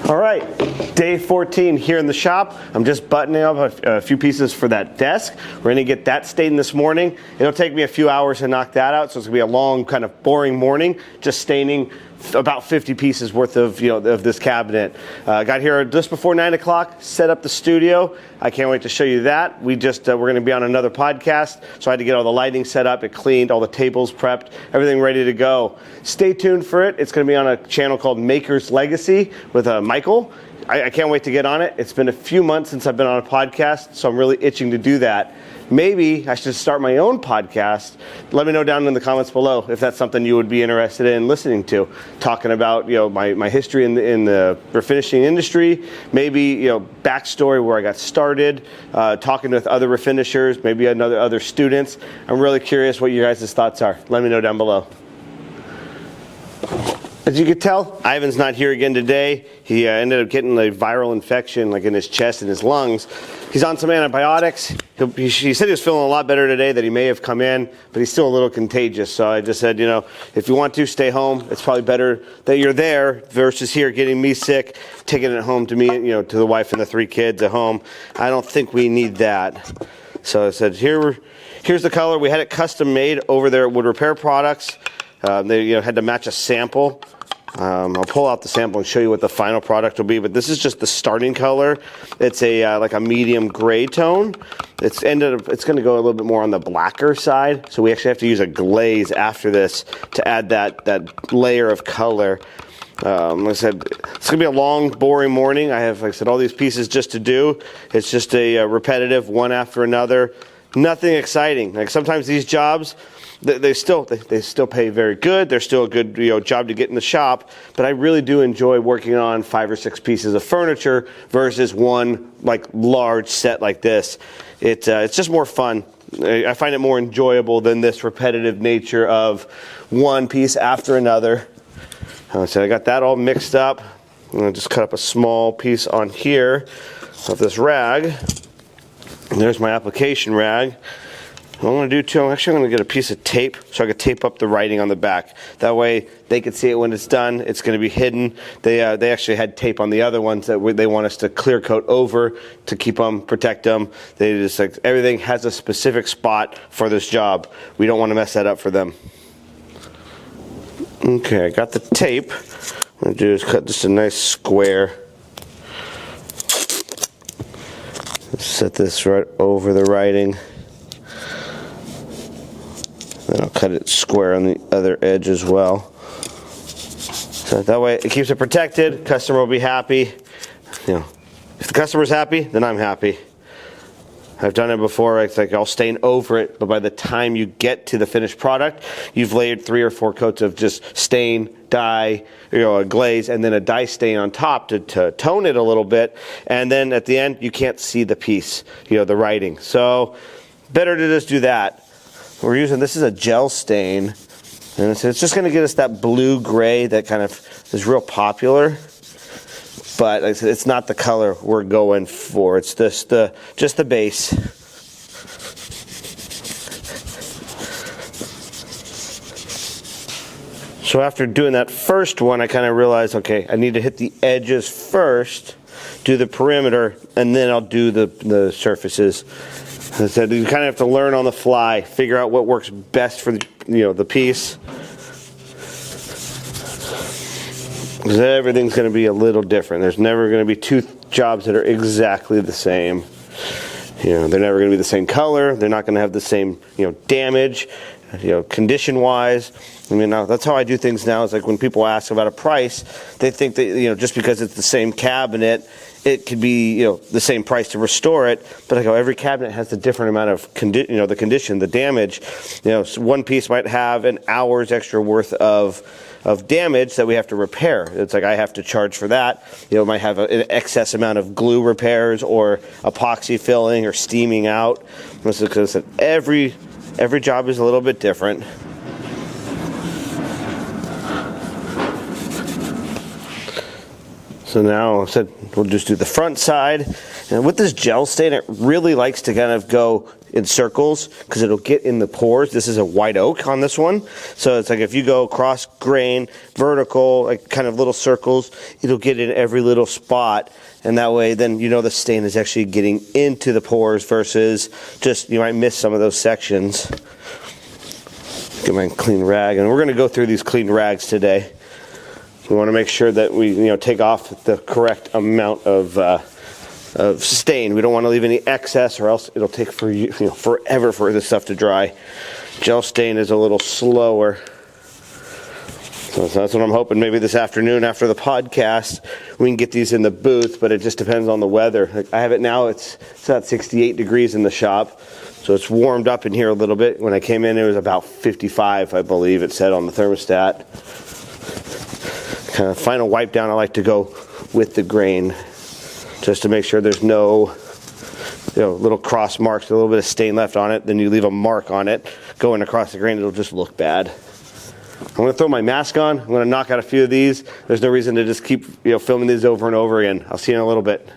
All right, day 14 here in the shop. I'm just buttoning up a few pieces for that desk. We're gonna get that stained this morning. It'll take me a few hours to knock that out, so it's gonna be a long, kind of boring morning, just staining about 50 pieces worth of, of this cabinet. Got here just before 9 o'clock, set up the studio. I can't wait to show you that. We're gonna be on another podcast, so I had to get all the lighting set up, it cleaned, all the tables prepped, everything ready to go. Stay tuned for it. It's gonna be on a channel called Maker's Legacy with Michael. I can't wait to get on it. It's been a few months since I've been on a podcast, so I'm really itching to do that. Maybe I should start my own podcast. Let me know down in the comments below if that's something you would be interested in listening to. Talking about my history in the refinishing industry, maybe backstory where I got started, talking with other refinishers, maybe other students. I'm really curious what your guys' thoughts are. Let me know down below. As you can tell, Ivan's not here again today. He ended up getting a viral infection like in his chest and his lungs. He's on some antibiotics. He said he was feeling a lot better today, that he may have come in, but he's still a little contagious. So I just said, if you want to, stay home. It's probably better that you're there versus here getting me sick, taking it home to me, to the wife and the 3 kids at home. I don't think we need that. So I said, here's the color. We had it custom made over there at Wood Repair Products. They had to match a sample. I'll pull out the sample and show you what the final product will be, but this is just the starting color. It's like a medium gray tone. It's going to go a little bit more on the blacker side, so we actually have to use a glaze after this to add that layer of color. Like I said, it's going to be a long, boring morning. I have, like I said, all these pieces just to do. It's just a repetitive one after another. Nothing exciting. Like sometimes these jobs, they still pay very good. They're still a good job to get in the shop. But I really do enjoy working on 5 or 6 pieces of furniture versus one like large set like this. It's just more fun. I find it more enjoyable than this repetitive nature of one piece after another. So I got that all mixed up. I'm gonna just cut up a small piece on here of this rag. And there's my application rag. What I'm going to do too, I'm going to get a piece of tape so I can tape up the writing on the back. That way they can see it when it's done. It's going to be hidden. They actually had tape on the other ones that they want us to clear coat over to keep them, protect them. They just everything has a specific spot for this job. We don't want to mess that up for them. Okay, I got the tape. What I'm going to do is cut just a nice square. Set this right over the writing. Then I'll cut it square on the other edge as well. So that way it keeps it protected. Customer will be happy. If the customer's happy, then I'm happy. I've done it before. It's like I'll stain over it, but by the time you get to the finished product, you've layered 3 or 4 coats of just stain, dye, a glaze, and then a dye stain on top to tone it a little bit. And then at the end, you can't see the piece, the writing. So better to just do that. We're using, this is a gel stain, and it's just going to get us that blue gray that kind of is real popular. But like I said, it's not the color we're going for. It's just the base. So after doing that first one, I kind of realized, okay, I need to hit the edges first, do the perimeter, and then I'll do the surfaces. As I said, you kind of have to learn on the fly, figure out what works best for the piece. Because everything's going to be a little different. There's never going to be 2 jobs that are exactly the same. They're never going to be the same color. They're not going to have the same damage, condition-wise. I mean, that's how I do things now. Is like when people ask about a price, they think that just because it's the same cabinet, it could be the same price to restore it. But I go, every cabinet has a different amount of the condition, the damage. So one piece might have an hour's extra worth of damage that we have to repair. It's like I have to charge for that. It might have an excess amount of glue repairs or epoxy filling or steaming out. Because every job is a little bit different. So now I said we'll just do the front side. And with this gel stain, it really likes to kind of go in circles because it'll get in the pores. This is a white oak on this one. So it's like if you go cross grain, vertical, like kind of little circles, it'll get in every little spot. And that way, then you know the stain is actually getting into the pores versus just, you might miss some of those sections. Get my clean rag, and we're going to go through these clean rags today. We want to make sure that we, take off the correct amount of stain. We don't want to leave any excess, or else it'll take forever for this stuff to dry. Gel stain is a little slower. So that's what I'm hoping. Maybe this afternoon after the podcast, we can get these in the booth, but it just depends on the weather. Like I have it now, it's at 68 degrees in the shop. So it's warmed up in here a little bit. When I came in, it was about 55, I believe it said on the thermostat. Kind of final wipe down, I like to go with the grain just to make sure there's no little cross marks, a little bit of stain left on it. Then you leave a mark on it going across the grain, it'll just look bad. I'm going to throw my mask on. I'm going to knock out a few of these. There's no reason to just keep filming these over and over again. I'll see you in a little bit.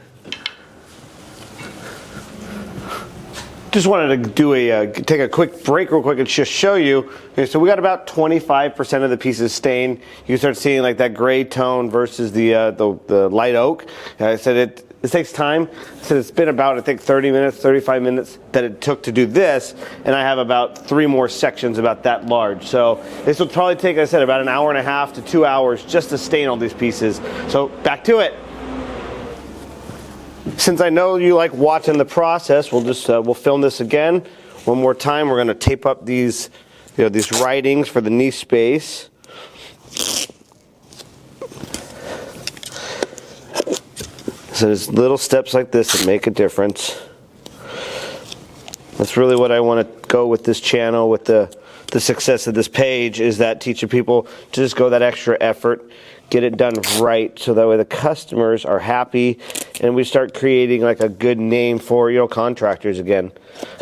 Just wanted to take a quick break real quick and just show you. Okay, so we got about 25% of the pieces stained. You can start seeing like that gray tone versus the light oak. I said it takes time. I said it's been about, I think, 30 minutes, 35 minutes that it took to do this, and I have about 3 more sections about that large. So this will probably take, like I said, about an hour and a half to 2 hours just to stain all these pieces. So back to it. Since I know you like watching the process, we'll film this again one more time. We're going to tape up these these writings for the knee space. So there's little steps like this that make a difference. That's really what I want to go with this channel, with the success of this page, is that teaching people to just go that extra effort, get it done right, so that way the customers are happy and we start creating like a good name for contractors again.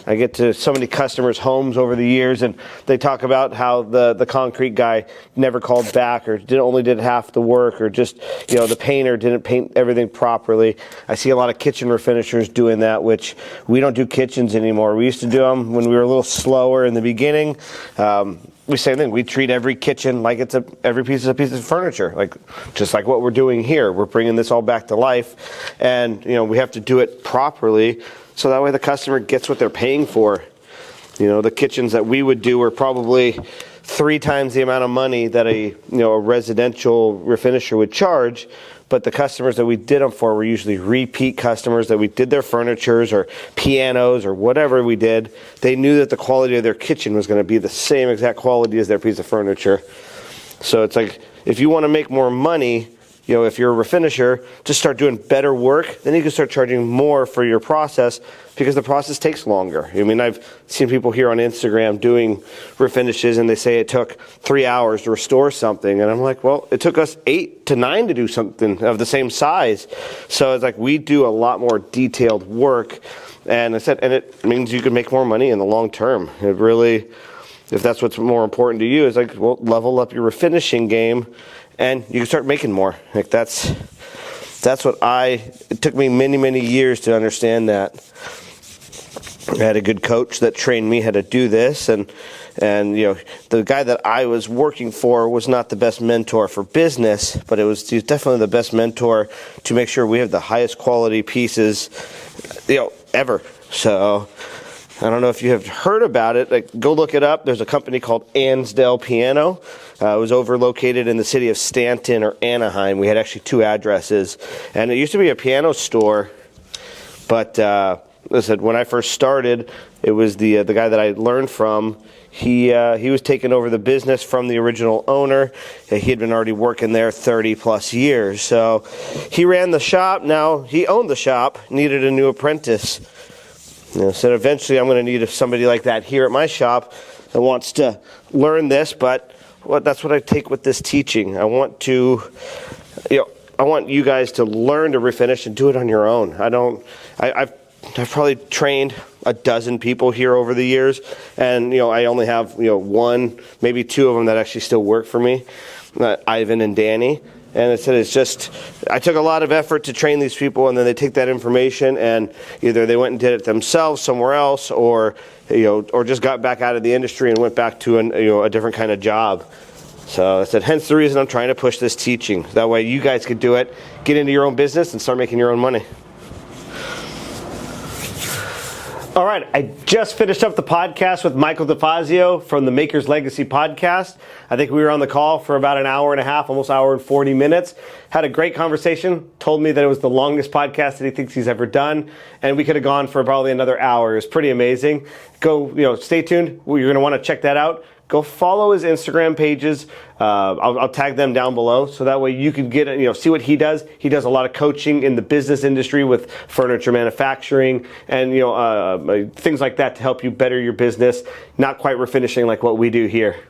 I get to so many customers' homes over the years, and they talk about how the concrete guy never called back, or only did half the work, or just the painter didn't paint everything properly. I see a lot of kitchen refinishers doing that, which we don't do kitchens anymore. We used to do them when we were a little slower in the beginning. Same thing. We treat every kitchen like every piece is a piece of furniture, just like what we're doing here. We're bringing this all back to life, and we have to do it properly, so that way the customer gets what they're paying for. The kitchens that we would do are probably 3 times the amount of money that a residential refinisher would charge. But the customers that we did them for were usually repeat customers that we did their furnitures or pianos or whatever we did. They knew that the quality of their kitchen was going to be the same exact quality as their piece of furniture. So it's like, if you want to make more money, if you're a refinisher, just start doing better work. Then you can start charging more for your process, because the process takes longer. I mean, I've seen people here on Instagram doing refinishes, and they say it took 3 hours to restore something. And I'm like, well, it took us 8 to 9 to do something of the same size. So it's like, we do a lot more detailed work. And it means you can make more money in the long term. It really, if that's what's more important to you, is like, well, level up your refinishing game, and you can start making more. Like that's what it took me many, many years to understand that. I had a good coach that trained me how to do this, and the guy that I was working for was not the best mentor for business, but he was definitely the best mentor to make sure we have the highest quality pieces ever. So I don't know if you have heard about it. Go look it up. There's a company called Ansdale Piano. It was located in the city of Stanton or Anaheim. We had actually 2 addresses, and it used to be a piano store. But listen, when I first started, it was the guy that I learned from. He was taking over the business from the original owner. He had been already working there 30 plus years. So he ran the shop. Now he owned the shop. Needed a new apprentice. So eventually I'm going to need somebody like that here at my shop that wants to learn this, but that's what I take with this teaching. I want you guys to learn to refinish and do it on your own. I've probably trained a dozen people here over the years, and I only have 1, maybe 2 of them that actually still work for me, Ivan and Danny. And I said, it's just, I took a lot of effort to train these people, and then they take that information and either they went and did it themselves somewhere else, or or just got back out of the industry and went back to a different kind of job. So I said, hence the reason I'm trying to push this teaching. That way you guys could do it, get into your own business, and start making your own money. All right, I just finished up the podcast with Michael DeFazio from the Maker's Legacy podcast. I think we were on the call for about an hour and a half, almost hour and 40 minutes. Had a great conversation, told me that it was the longest podcast that he thinks he's ever done, and we could have gone for probably another hour. It was pretty amazing. Go, stay tuned. You're going to want to check that out. Go follow his Instagram pages. I'll tag them down below, so that way you can get see what he does. He does a lot of coaching in the business industry with furniture manufacturing and things like that to help you better your business. Not quite refinishing like what we do here.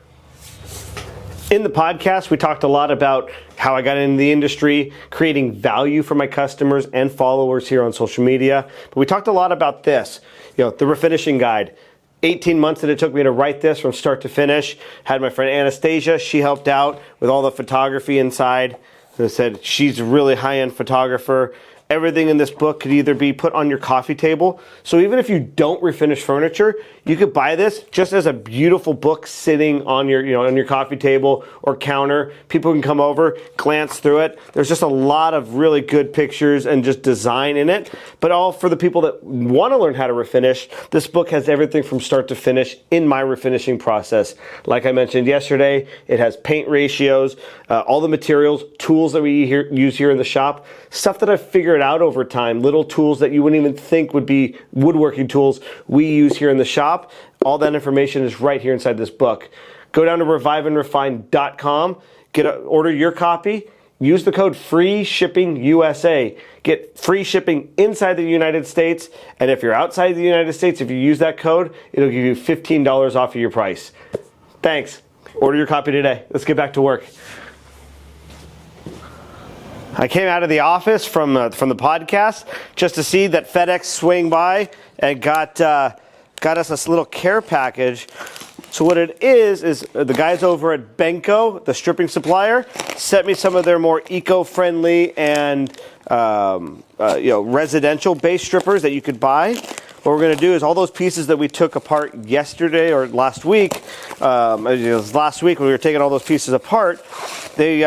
In the podcast, we talked a lot about how I got into the industry, creating value for my customers and followers here on social media. But we talked a lot about this, the refinishing guide. 18 months that it took me to write this from start to finish. Had my friend Anastasia, she helped out with all the photography inside. As I said, she's a really high-end photographer. Everything in this book could either be put on your coffee table. So even if you don't refinish furniture, you could buy this just as a beautiful book sitting on your, on your coffee table or counter. People can come over, glance through it. There's just a lot of really good pictures and just design in it. But all for the people that want to learn how to refinish, this book has everything from start to finish in my refinishing process. Like I mentioned yesterday, it has paint ratios, all the materials, tools that we use here in the shop, stuff that I've figured out over time, little tools that you wouldn't even think would be woodworking tools we use here in the shop. All that information is right here inside this book. Go down to reviveandrefine.com, order your copy, use the code FREESHIPPINGUSA. Get free shipping inside the United States, and if you're outside the United States, if you use that code, it'll give you $15 off of your price. Thanks. Order your copy today. Let's get back to work. I came out of the office from the podcast just to see that FedEx swing by and got us this little care package. So what it is the guys over at Benko, the stripping supplier, sent me some of their more eco-friendly and residential-based strippers that you could buy. What we're going to do is all those pieces that we took apart yesterday or last week, it was last week when we were taking all those pieces apart, we're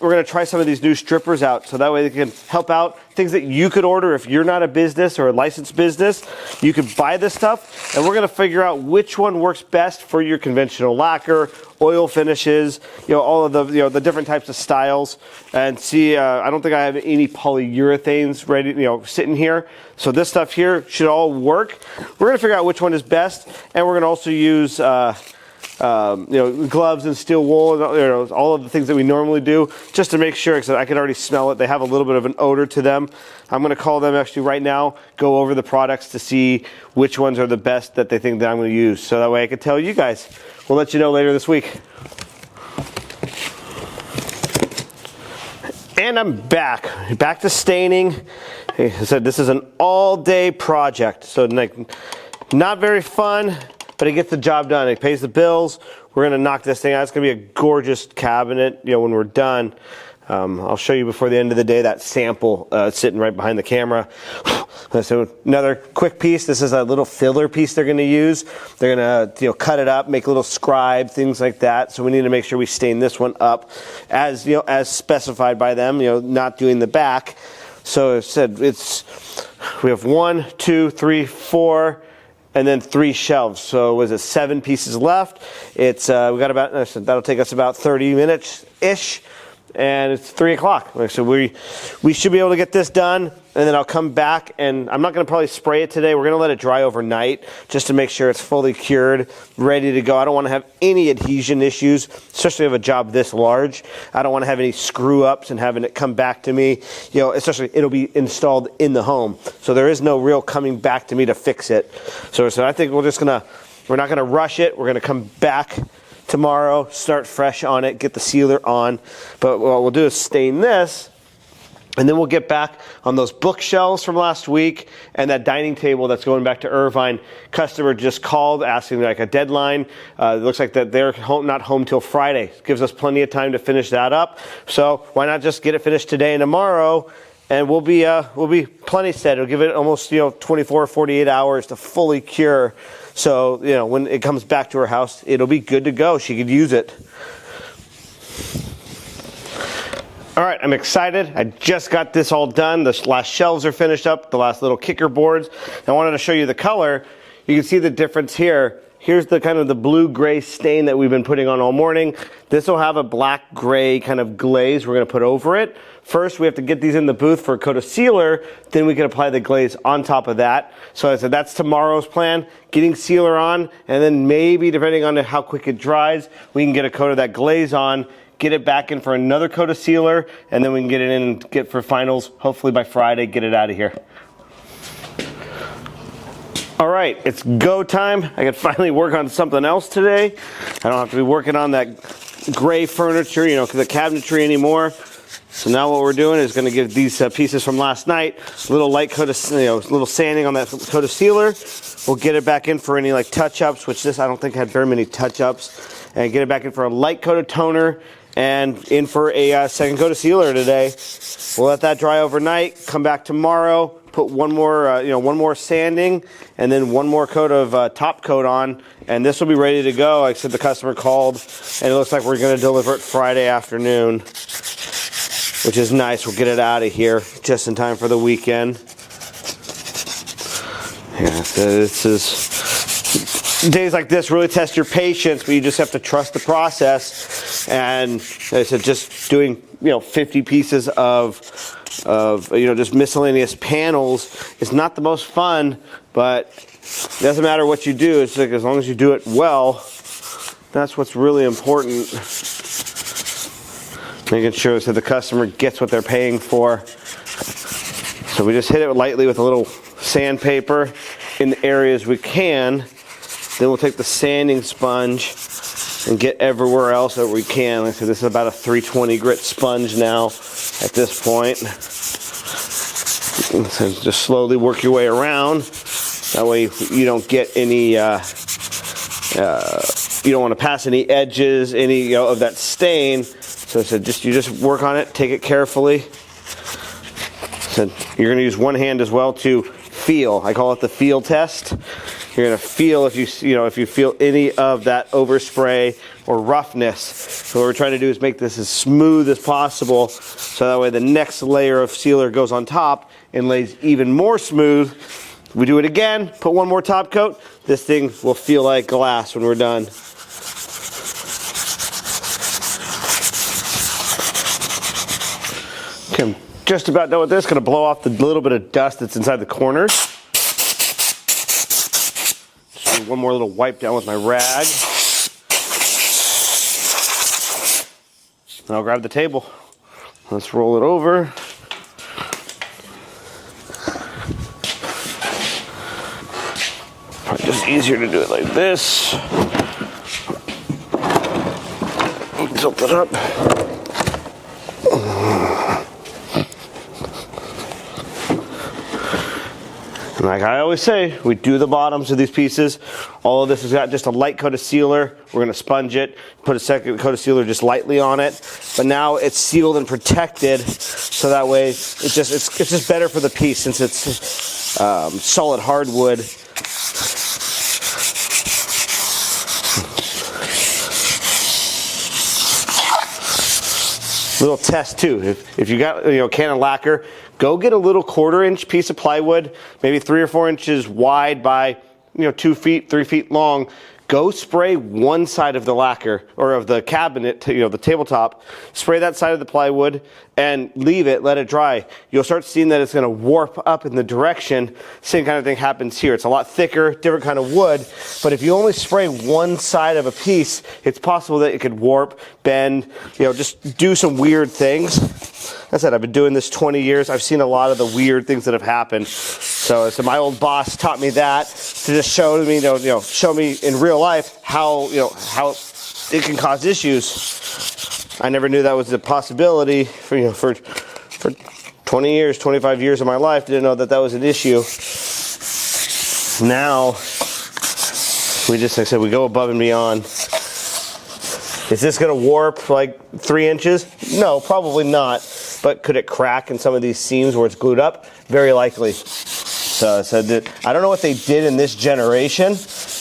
going to try some of these new strippers out, so that way they can help out things that you could order if you're not a business or a licensed business. You could buy this stuff, and we're going to figure out which one works best for your conventional lacquer, oil finishes, all of the different types of styles, and see. I don't think I have any polyurethanes ready, sitting here. So this stuff here should all work. We're going to figure out which one is best, and we're going to also use gloves and steel wool, all of the things that we normally do, just to make sure, because I can already smell it. They have a little bit of an odor to them. I'm going to call them actually right now, go over the products to see which ones are the best that they think that I'm going to use. So that way I can tell you guys. We'll let you know later this week. And I'm back to staining. I said this is an all-day project, so not very fun, but it gets the job done. It pays the bills. We're going to knock this thing out. It's going to be a gorgeous cabinet, when we're done. I'll show you before the end of the day that sample sitting right behind the camera. So another quick piece. This is a little filler piece they're going to use. They're going to cut it up, make a little scribe, things like that. So we need to make sure we stain this one up as as specified by them. Not doing the back. So I said we have 1, 2, 3, 4. And then 3 shelves. So was it 7 pieces left? It's we got about that'll take us about 30 minutes ish, and it's 3 o'clock. So we should be able to get this done, and then I'll come back, and I'm not going to probably spray it today. We're going to let it dry overnight just to make sure it's fully cured, ready to go. I don't want to have any adhesion issues, especially of a job this large. I don't want to have any screw ups and having it come back to me. Especially it'll be installed in the home, so there is no real coming back to me to fix it. So I think we're not going to rush it. We're going to come back tomorrow, start fresh on it, get the sealer on. But what we'll do is stain this, And then we'll get back on those bookshelves from last week and that dining table that's going back to Irvine. Customer just called asking like a deadline. It looks like that they're not home till Friday. Gives us plenty of time to finish that up. So why not just get it finished today and tomorrow, and we'll be plenty set. It'll give it almost 24 or 48 hours to fully cure. So when it comes back to her house, it'll be good to go. She could use it. All right, I'm excited. I just got this all done. The last shelves are finished up, the last little kicker boards. I wanted to show you the color. You can see the difference here. Here's the kind of the blue-gray stain that we've been putting on all morning. This will have a black-gray kind of glaze we're gonna put over it. First, we have to get these in the booth for a coat of sealer, then we can apply the glaze on top of that. So I said that's tomorrow's plan, getting sealer on, and then maybe, depending on how quick it dries, we can get a coat of that glaze on, get it back in for another coat of sealer, and then we can get it in and get for finals, hopefully by Friday, get it out of here. All right, it's go time. I can finally work on something else today. I don't have to be working on that gray furniture, the cabinetry anymore. So now what we're doing is going to give these pieces from last night a little light coat of, little sanding on that coat of sealer. We'll get it back in for any touch-ups, which this I don't think had very many touch-ups, and get it back in for a light coat of toner and in for a second coat of sealer today. We'll let that dry overnight. Come back tomorrow. Put one more sanding, and then one more coat of top coat on, and this will be ready to go. Like I said, the customer called, and it looks like we're going to deliver it Friday afternoon, which is nice. We'll get it out of here just in time for the weekend. Yeah, so this is days like this really test your patience, but you just have to trust the process. And like I said, just doing 50 pieces of just miscellaneous panels is not the most fun, but it doesn't matter what you do. It's like as long as you do it well, that's what's really important. Making sure that the customer gets what they're paying for. So we just hit it lightly with a little sandpaper in the areas we can. Then we'll take the sanding sponge and get everywhere else that we can. Like I said, this is about a 320 grit sponge now at this point. So just slowly work your way around. That way you don't get any, you don't want to pass any edges, any of that stain. So you just work on it, take it carefully. So you're going to use one hand as well to feel. I call it the feel test. You're going to feel if you feel any of that overspray or roughness. So what we're trying to do is make this as smooth as possible, so that way the next layer of sealer goes on top and lays even more smooth. We do it again, put one more top coat. This thing will feel like glass when we're done. Okay, I'm just about done with this. Going to blow off the little bit of dust that's inside the corners. Just do one more little wipe down with my rag. And I'll grab the table. Let's roll it over. Probably just easier to do it like this. Tilt it up. And like I always say, we do the bottoms of these pieces. All of this has got just a light coat of sealer. We're going to sponge it, put a second coat of sealer just lightly on it. But now it's sealed and protected, so that way it's just better for the piece since it's solid hardwood. Little test too. If you got a can of lacquer, go get a little 1/4 inch piece of plywood, maybe 3 or 4 inches wide by 2 feet, 3 feet long. Go spray one side of the lacquer or of the cabinet, the tabletop. Spray that side of the plywood and leave it, let it dry. You'll start seeing that it's going to warp up in the direction. Same kind of thing happens here. It's a lot thicker, different kind of wood. But if you only spray one side of a piece, it's possible that it could warp, bend, just do some weird things. Like I said, I've been doing this 20 years. I've seen a lot of the weird things that have happened. So my old boss taught me that to just show me, show me in real life how it can cause issues. I never knew that was a possibility for 20 20 years, 25 years of my life, didn't know that that was an issue. Now, we just, like I said, we go above and beyond. Is this gonna warp like 3 inches? No, probably not. But could it crack in some of these seams where it's glued up? Very likely. So I don't know what they did in this generation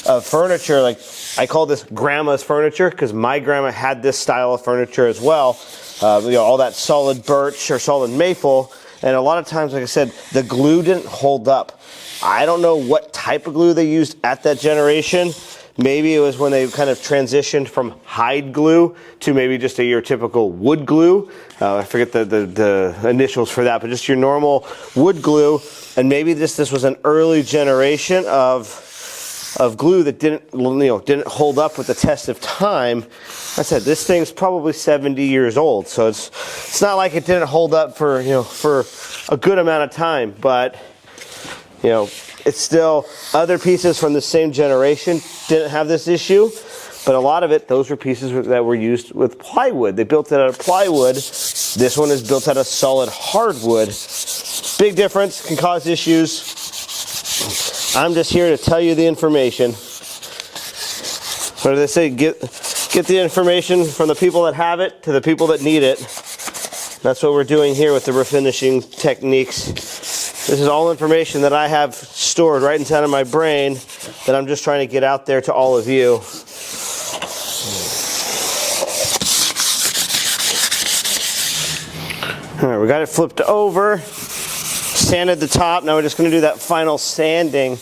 of furniture. Like, I call this grandma's furniture because my grandma had this style of furniture as well. You know, all that solid birch or solid maple. And a lot of times, like I said, the glue didn't hold up. I don't know what type of glue they used at that generation. Maybe it was when they kind of transitioned from hide glue to maybe just your typical wood glue. I forget the initials for that, but just your normal wood glue. And maybe this was an early generation of glue that didn't hold up with the test of time. Like I said, this thing's probably 70 years old, so it's not like it didn't hold up for for a good amount of time, but it's still, other pieces from the same generation didn't have this issue, but a lot of it, those were pieces that were used with plywood. They built it out of plywood. This one is built out of solid hardwood. Big difference, can cause issues. I'm just here to tell you the information. What do they say? Get the information from the people that have it to the people that need it. That's what we're doing here with the refinishing techniques. This is all information that I have stored right inside of my brain that I'm just trying to get out there to all of you. All right, we got it flipped over, sanded the top. Now we're just going to do that final sanding.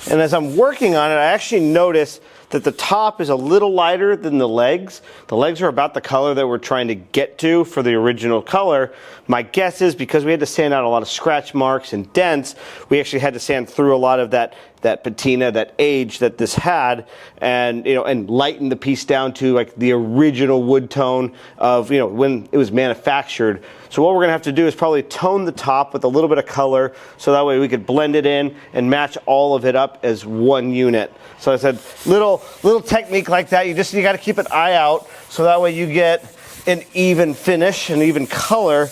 And as I'm working on it, I actually noticed that the top is a little lighter than the legs. The legs are about the color that we're trying to get to for the original color. My guess is because we had to sand out a lot of scratch marks and dents, we actually had to sand through a lot of that patina, that age that this had, and and lighten the piece down to like the original wood tone of when it was manufactured. So what we're gonna have to do is probably tone the top with a little bit of color, so that way we could blend it in and match all of it up as one unit. So I said, little technique like that. You got to keep an eye out, so that way you get an even finish, an even color.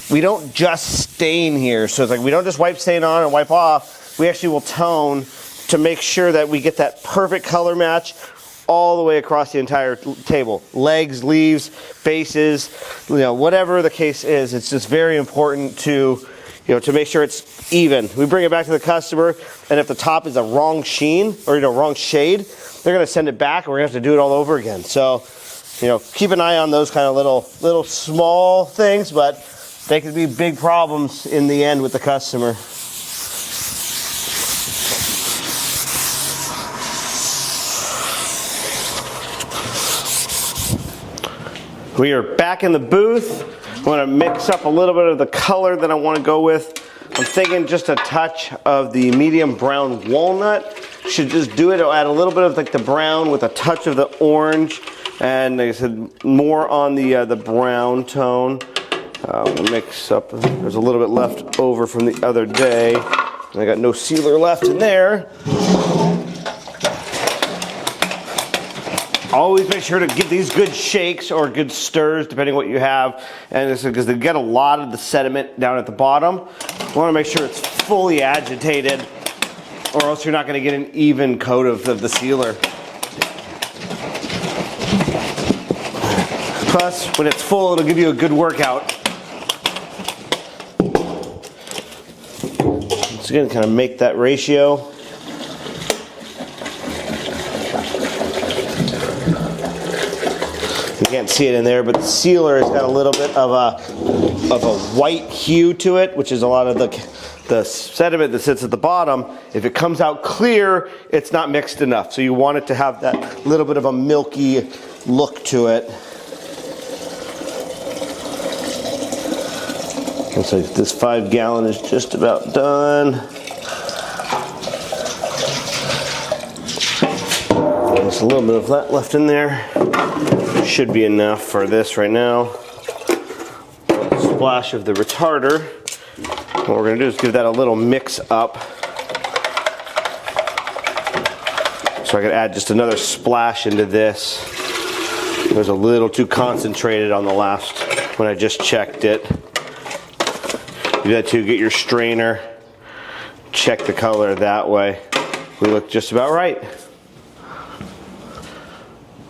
We don't just stain here, so it's like we don't just wipe stain on and wipe off. We actually will tone to make sure that we get that perfect color match all the way across the entire table. Legs, leaves, bases, whatever the case is. It's just very important to make sure it's even. We bring it back to the customer, and if the top is a wrong sheen or wrong shade, they're going to send it back, and we're going to have to do it all over again. So, keep an eye on those kind of little small things, but they could be big problems in the end with the customer. We are back in the booth. I want to mix up a little bit of the color that I want to go with. I'm thinking just a touch of the medium brown walnut. Should just do it. It'll add a little bit of like the brown with a touch of the orange, and like I said, more on the brown tone. We'll mix up. There's a little bit left over from the other day. I got no sealer left in there. Always make sure to give these good shakes or good stirs, depending on what you have. And it's because they get a lot of the sediment down at the bottom. You want to make sure it's fully agitated, or else you're not going to get an even coat of the sealer. Plus, when it's full, it'll give you a good workout. Just going to kind of make that ratio. You can't see it in there, but the sealer has got a little bit of a white hue to it, which is a lot of the sediment that sits at the bottom. If it comes out clear, it's not mixed enough. So you want it to have that little bit of a milky look to it. Looks like this 5 gallon is just about done. There's a little bit of that left in there. Should be enough for this right now. A splash of the retarder. What we're going to do is give that a little mix up. So I could add just another splash into this. It was a little too concentrated on the last when I just checked it. Do that too, get your strainer, check the color that way. We look just about right.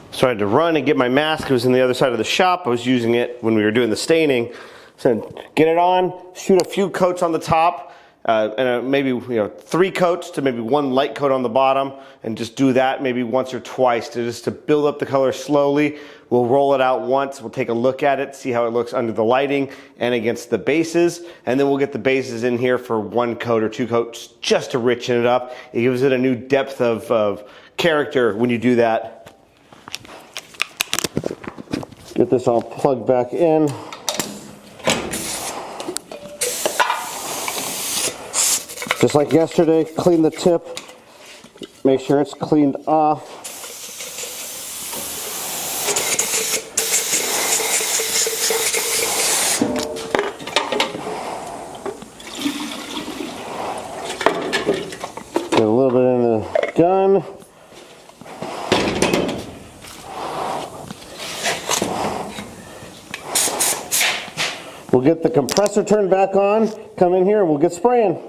So I had to run and get my mask. It was on the other side of the shop. I was using it when we were doing the staining. So get it on, shoot a few coats on the top, and maybe 3 coats to maybe 1 light coat on the bottom, and just do that maybe once or twice to build up the color slowly. We'll roll it out once. We'll take a look at it, see how it looks under the lighting and against the bases, and then we'll get the bases in here for 1 coat or 2 coats just to richen it up. It gives it a new depth of character when you do that. Get this all plugged back in. Just like yesterday, clean the tip, make sure it's cleaned off. Get a little bit in the gun. We'll get the compressor turned back on, come in here, and we'll get spraying.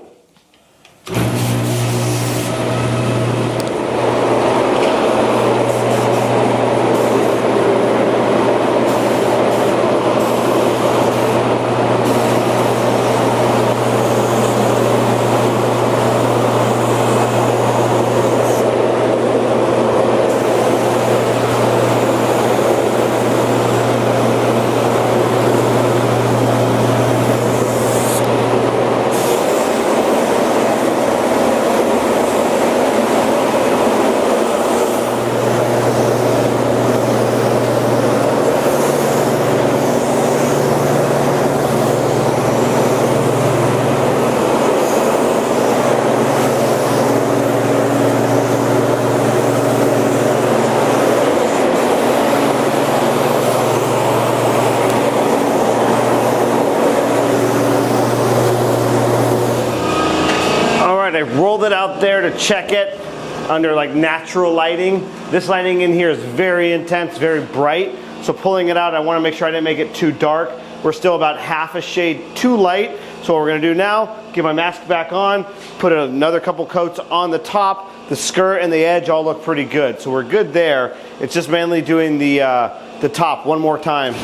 I rolled it out there to check it under like natural lighting. This lighting in here is very intense, very bright. So pulling it out, I want to make sure I didn't make it too dark. We're still about half a shade too light. So what we're going to do now, get my mask back on, put another couple coats on the top. The skirt and the edge all look pretty good. So we're good there. It's just mainly doing the top one more time.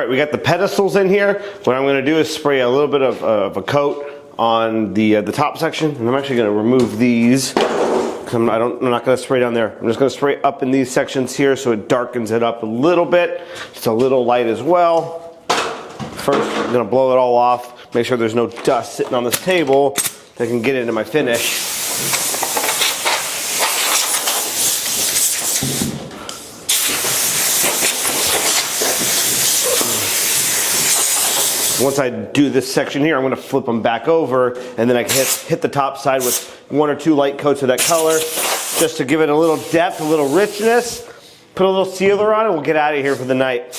We got the pedestals in here. What I'm going to do is spray a little bit of a coat on the top section, and I'm actually going to remove these. I'm not going to spray down there. I'm just going to spray up in these sections here so it darkens it up a little bit. It's a little light as well. First, I'm going to blow it all off. Make sure there's no dust sitting on this table that can get into my finish. Once I do this section here, I'm going to flip them back over, and then I can hit the top side with 1 or 2 light coats of that color, just to give it a little depth, a little richness. Put a little sealer on it, and we'll get out of here for the night.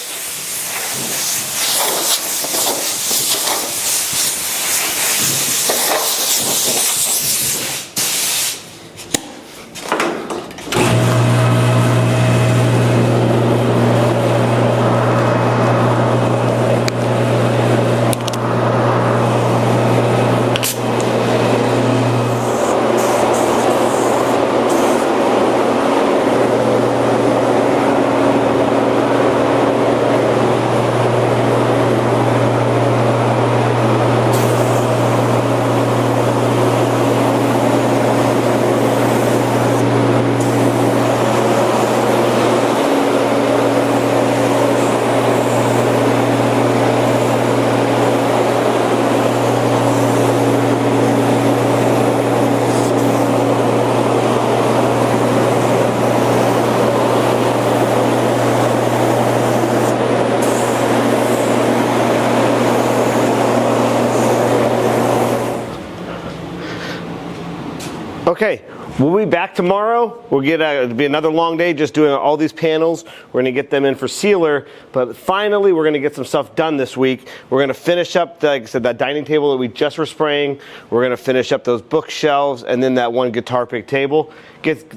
Okay, we'll be back tomorrow. We'll it'll be another long day just doing all these panels. We're gonna get them in for sealer, but finally we're gonna get some stuff done this week. We're gonna finish up, like I said, that dining table that we just were spraying. We're gonna finish up those bookshelves and then that one guitar pick table. Get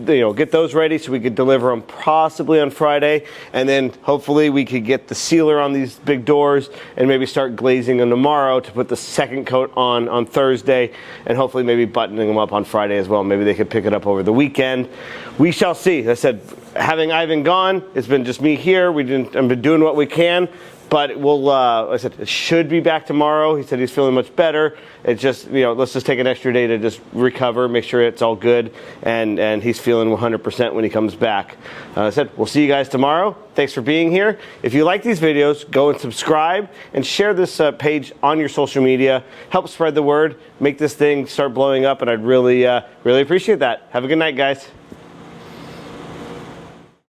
those ready so we could deliver them possibly on Friday, and then hopefully we could get the sealer on these big doors and maybe start glazing them tomorrow to put the second coat on Thursday, and hopefully maybe buttoning them up on Friday as well. Maybe they could pick it up over the weekend. We shall see. As I said, having Ivan gone, it's been just me here. I've been doing what we can. But we'll, I said, it should be back tomorrow. He said he's feeling much better. It's just, let's just take an extra day to just recover, make sure it's all good, and he's feeling 100% when he comes back. I said, we'll see you guys tomorrow. Thanks for being here. If you like these videos, go and subscribe and share this page on your social media. Help spread the word, make this thing start blowing up, and I'd really, really appreciate that. Have a good night, guys.